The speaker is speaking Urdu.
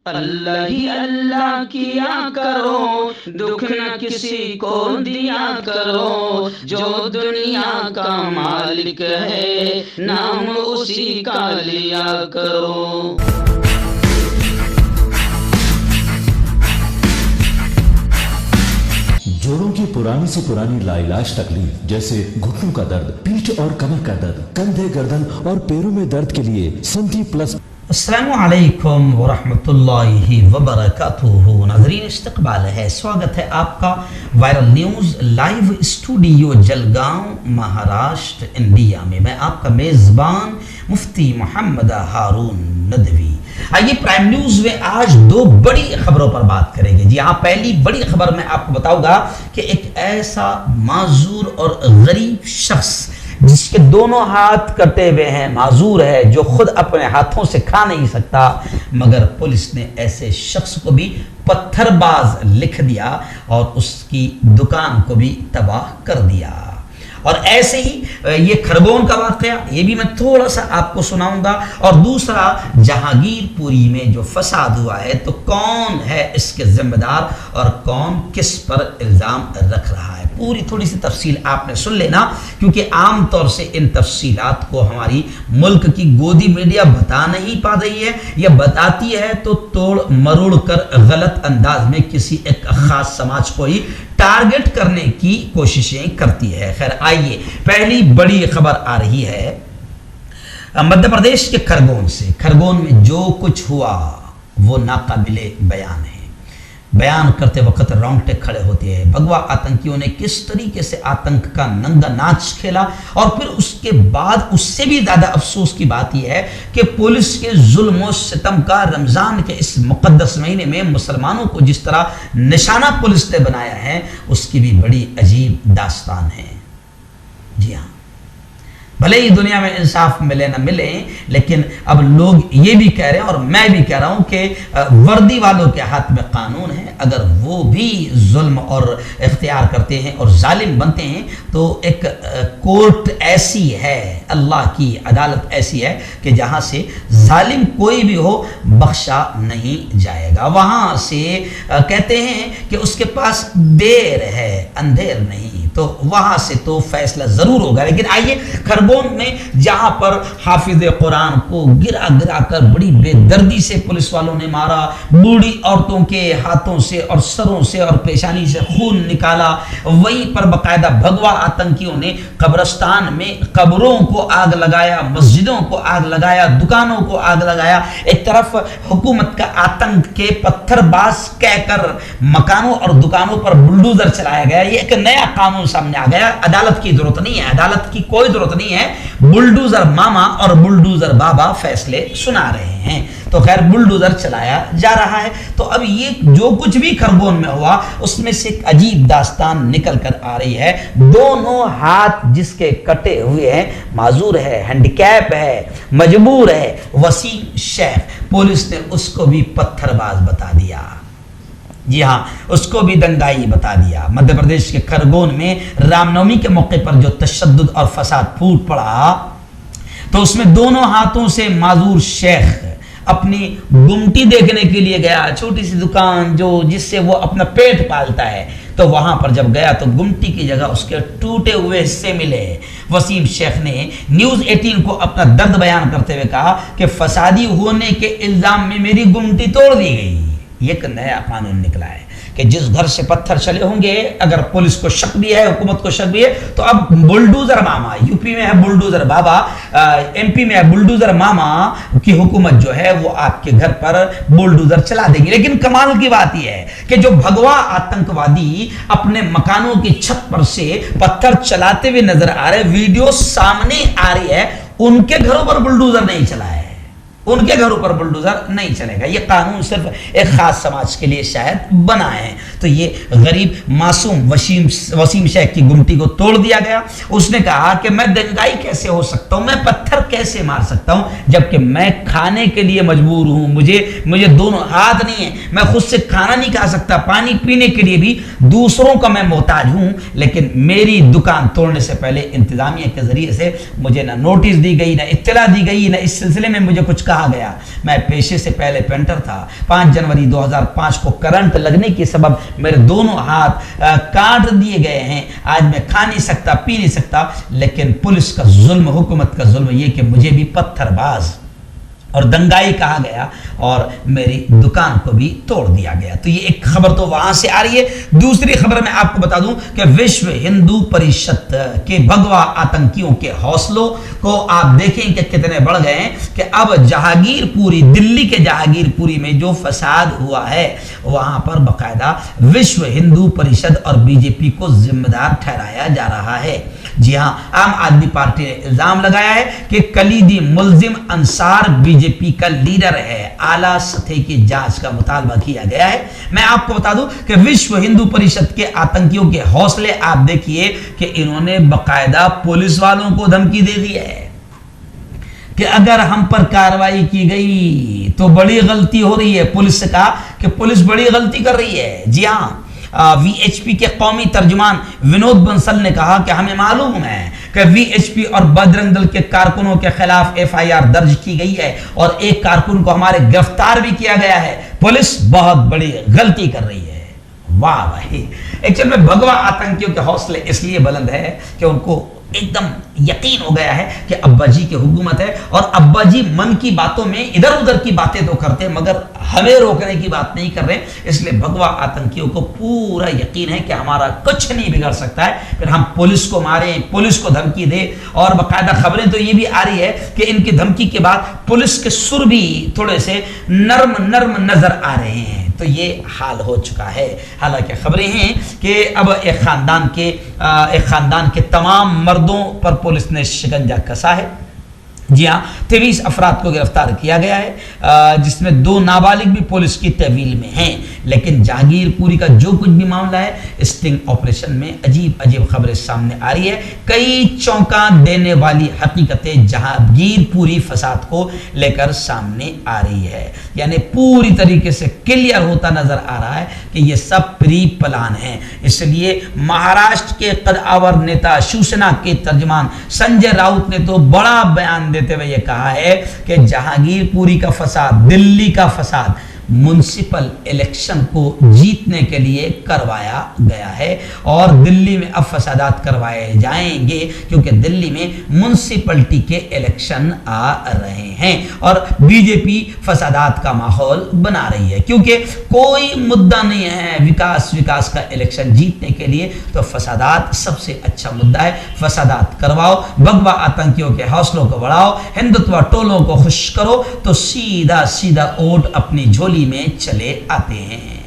اللہ ہی اللہ کیا کرو، دکھ نہ کسی کو دیا کرو، جو دنیا کا مالک ہے نام اسی کا لیا کرو۔ جوڑوں کی پرانی سے پرانی لاعلاج تکلیف جیسے گھٹنوں کا درد، پیٹھ اور کمر کا درد، کندھے، گردن اور پیروں میں درد کے لیے سنٹی پلس۔ السلام علیکم ورحمۃ اللہ وبرکاتہ۔ ناظرین، استقبال ہے، سواگت ہے آپ کا viral news live studio Jalgaon, Maharashtra, India میں۔ میں آپ کا میزبان مفتی محمد ہارون ندوی۔ آئیے پرائم نیوز میں آج دو بڑی خبروں پر بات کریں گے۔ جی ہاں، پہلی بڑی خبر میں آپ کو بتاؤں گا کہ ایک ایسا معذور اور غریب شخص جس کے دونوں ہاتھ کٹے ہوئے ہیں، معذور ہے، جو خود اپنے ہاتھوں سے کھا نہیں سکتا، مگر پولیس نے ایسے شخص کو بھی پتھر باز لکھ دیا اور اس کی دکان کو بھی تباہ کر دیا۔ اور ایسے ہی یہ کھرگون کا واقعہ، یہ بھی میں تھوڑا سا آپ کو سناؤں گا۔ اور دوسرا، جہانگیر پوری میں جو فساد ہوا ہے تو کون ہے اس کے ذمہ دار اور کون کس پر الزام رکھ رہا ہے، پوری تھوڑی سی تفصیل آپ نے سن لینا، کیونکہ عام طور سے ان تفصیلات کو ہماری ملک کی گودی میڈیا بتا نہیں پا رہی ہے، یا بتاتی ہے تو توڑ مروڑ کر غلط انداز میں کسی ایک خاص سماج کو ہی ٹارگٹ کرنے کی کوششیں کرتی ہے۔ خیر، آئیے پہلی بڑی خبر آ رہی ہے مدھیہ پردیش کے کھرگون سے۔ کھرگون میں جو کچھ ہوا وہ ناقابل بیان ہے، بیان کرتے وقت رونگٹے کھڑے ہوتے ہیں۔ بھگوا آتنکیوں نے کس طریقے سے آتنک کا ننگا ناچ کھیلا، اور پھر اس کے بعد اس سے بھی زیادہ افسوس کی بات یہ ہے کہ پولیس کے ظلم و ستم کا رمضان کے اس مقدس مہینے میں مسلمانوں کو جس طرح نشانہ پولیس نے بنایا ہے، اس کی بھی بڑی عجیب داستان ہے۔ جی ہاں، بھلے ہی دنیا میں انصاف ملے نہ ملے، لیکن اب لوگ یہ بھی کہہ رہے ہیں اور میں بھی کہہ رہا ہوں کہ وردی والوں کے ہاتھ میں قانون ہے، اگر وہ بھی ظلم اور اختیار کرتے ہیں اور ظالم بنتے ہیں تو ایک کورٹ ایسی ہے، اللہ کی عدالت ایسی ہے کہ جہاں سے ظالم کوئی بھی ہو بخشا نہیں جائے گا۔ وہاں سے کہتے ہیں کہ اس کے پاس دیر ہے اندھیر نہیں، تو وہاں سے تو فیصلہ ضرور ہوگا۔ لیکن آئیے کھرگون میں جہاں پر حافظ قرآن کو گرا گرا کر بڑی بے دردی سے پولیس والوں نے مارا، بوڑھی عورتوں کے ہاتھوں سے اور سروں سے اور پیشانی سے خون نکالا، وہیں پر باقاعدہ بھگوا آتنکیوں نے قبرستان میں قبروں کو آگ لگایا، مسجدوں کو آگ لگایا، دکانوں کو آگ لگایا۔ ایک طرف حکومت کا آتنک کے پتھر باز کہہ کر مکانوں اور دکانوں پر بلڈوزر چلایا گیا۔ یہ ایک نیا قانون سامنے آ گیا۔ عدالت کی ضرورت نہیں ہے، عدالت کی کوئی ضرورت نہیں ہے، بلڈوزر ماما اور بلڈوزر بابا فیصلے سنا رہے ہیں۔ تو خیر، بلڈوزر چلایا جا رہا ہے۔ تو اب یہ جو کچھ بھی کھرگون میں ہوا اس میں سے ایک عجیب داستان نکل کر آ رہی ہے۔ دونوں ہاتھ جس کے کٹے ہوئے ہیں، معذور ہے، ہینڈیکیپ ہے، مجبور ہے، وسیم شیخ، پولیس نے اس کو بھی پتھر باز بتا دیا۔ جی ہاں، اس کو بھی دنگائی بتا دیا۔ مدھیہ پردیش کے کھرگون میں رام نومی کے موقع پر جو تشدد اور فساد پھوٹ پڑا تو اس میں دونوں ہاتھوں سے معذور شیخ اپنی گمٹی دیکھنے کے لیے گیا، چھوٹی سی دکان جس سے وہ اپنا پیٹ پالتا ہے، تو وہاں پر جب گیا تو گمٹی کی جگہ اس کے ٹوٹے ہوئے حصے ملے۔ وسیم شیخ نے نیوز 18 کو اپنا درد بیان کرتے ہوئے کہا کہ فسادی ہونے کے الزام میں میری گمٹی توڑ دی گئی۔ یہ ایک نیا قانون نکلا ہے کہ جس گھر سے پتھر چلے ہوں گے، اگر پولیس کو شک بھی ہے، حکومت کو شک بھی ہے، تو اب بلڈوزر ماما، یو پی میں ہے بلڈوزر بابا، ایم پی میں ہے بلڈوزر ماما کی حکومت جو ہے وہ آپ کے گھر پر بلڈوزر چلا دے گی۔ لیکن کمال کی بات یہ ہے کہ جو بھگوا آتنکوادی اپنے مکانوں کی چھت پر سے پتھر چلاتے ہوئے نظر آ رہے، ویڈیو سامنے آ رہی ہے، ان کے گھروں پر بلڈوزر نہیں چلا ہے، ان کے گھروں پر بلڈوزر نہیں چلے گا۔ یہ قانون صرف ایک خاص سماج کے لیے شاید بنا ہے۔ تو یہ غریب معصوم وسیم شیخ کی گمٹی کو توڑ دیا گیا۔ اس نے کہا کہ میں دنگائی کیسے ہو سکتا ہوں، میں پتھر کیسے مار سکتا ہوں، جبکہ میں کھانے کے لیے مجبور ہوں، مجھے دونوں ہاتھ نہیں ہیں، میں خود سے کھانا نہیں کھا سکتا، پانی پینے کے لیے بھی دوسروں کا میں محتاج ہوں۔ لیکن میری دکان توڑنے سے پہلے انتظامیہ کے ذریعے سے مجھے نہ نوٹس دی گئی، نہ اطلاع دی گئی، نہ اس سلسلے میں مجھے کچھ کہا گیا. میں پیشے سے پہلے پینٹر تھا. 5 جنوری 2005 کو کرنٹ لگنے کے سبب میرے دونوں ہاتھ کاٹ دیے گئے ہیں. آج میں کھا نہیں سکتا, پی نہیں سکتا, لیکن پولیس کا ظلم, حکومت کا ظلم یہ کہ مجھے بھی پتھر باز اور دنگائی کہا گیا اور میری دکان کو بھی توڑ دیا گیا. تو یہ ایک خبر تو وہاں سے آ رہی ہے. دوسری خبر میں آپ کو بتا دوں کہ وشو ہندو پریشد کے بھگوا آتنکیوں کے حوصلوں کو آپ دیکھیں کہ کتنے بڑھ گئے ہیں کہ اب جہانگیر پوری, دلی کے جہانگیر پوری میں جو فساد ہوا ہے وہاں پر باقاعدہ وشو ہندو پریشد اور بی جے پی کو ذمہ دار ٹھہرایا جا رہا ہے. جی ہاں, عام آدمی پارٹی نے الزام لگایا ہے کہ کلیدی ملزم انصار بی جے پی کا لیڈر ہے. اعلیٰ سطح کی جانچ کا مطالبہ کیا گیا ہے. میں آپ کو بتا دوں کہ وشو ہندو پریشد کے آتنکیوں کے حوصلے آپ دیکھیے کہ انہوں نے باقاعدہ پولیس والوں کو دھمکی دے دی ہے کہ اگر ہم پر کارروائی کی گئی تو بڑی غلطی ہو رہی ہے. پولیس سے کہا کہ پولیس بڑی غلطی کر رہی ہے. جی ہاں, وی ایچ پی کے قومی ترجمان ونود بنسل نے کہا کہ ہمیں معلوم ہے کہ وی ایچ پی اور بجرنگ دل کے کارکنوں کے خلاف ایف آئی آر درج کی گئی ہے اور ایک کارکن کو ہمارے گرفتار بھی کیا گیا ہے. پولیس بہت بڑی غلطی کر رہی ہے. واہ بھائی, ایکچوئل میں بھگوا آتنکیوں کے حوصلے اس لیے بلند ہے کہ ان کو ایک دم یقین ہو گیا ہے کہ ابا جی کی حکومت ہے اور ابا جی من کی باتوں میں ادھر ادھر کی باتیں تو کرتے مگر ہمیں روکنے کی بات نہیں کر رہے. اس لیے بھگوا آتنکیوں کو پورا یقین ہے کہ ہمارا کچھ نہیں بگڑ سکتا ہے. پھر ہم پولیس کو ماریں, پولیس کو دھمکی دے, اور باقاعدہ خبریں تو یہ بھی آ رہی ہے کہ ان کی دھمکی کے بعد پولیس کے سر بھی تھوڑے سے نرم نرم نظر آ رہے ہیں. تو یہ حال ہو چکا ہے. حالانکہ خبریں ہیں کہ اب ایک خاندان کے تمام مردوں پر پولیس نے شکنجہ کسا ہے. جی ہاں, 23 افراد کو گرفتار کیا گیا ہے جس میں 2 نابالغ بھی پولیس کی تحویل میں ہیں. لیکن جہانگیر پوری کا جو کچھ بھی معاملہ ہے, اسٹنگ آپریشن میں عجیب عجیب خبریں سامنے آ رہی ہے. کئی چونکا دینے والی حقیقتیں جہانگیر پوری فساد کو لے کر سامنے آ رہی ہے. یعنی پوری طریقے سے کلیئر ہوتا نظر آ رہا ہے کہ یہ سب پری پلان ہیں. اس لیے مہاراشٹر کے قدآور نیتا شیوسینا کے ترجمان سنجے راؤت نے تو بڑا بیان دیتے ہوئے یہ کہا ہے کہ جہانگیر پوری کا فساد, دلی کا فساد منسپل الیکشن کو جیتنے کے لیے کروایا گیا ہے اور دلی میں اب فسادات کروائے جائیں گے کیونکہ دلی میں منسپلٹی کے الیکشن آ رہے ہیں اور بی جے پی فسادات کا ماحول بنا رہی ہے. کیونکہ کوئی مدعا نہیں ہے وکاس کا الیکشن جیتنے کے لیے, تو فسادات سب سے اچھا مدعا ہے. فسادات کرواؤ, بھگوا آتنکیوں کے حوصلوں کو بڑھاؤ, ہندوتوا ٹولوں کو خوش کرو, تو سیدھا ووٹ اپنی جھولی میں چلے آتے ہیں.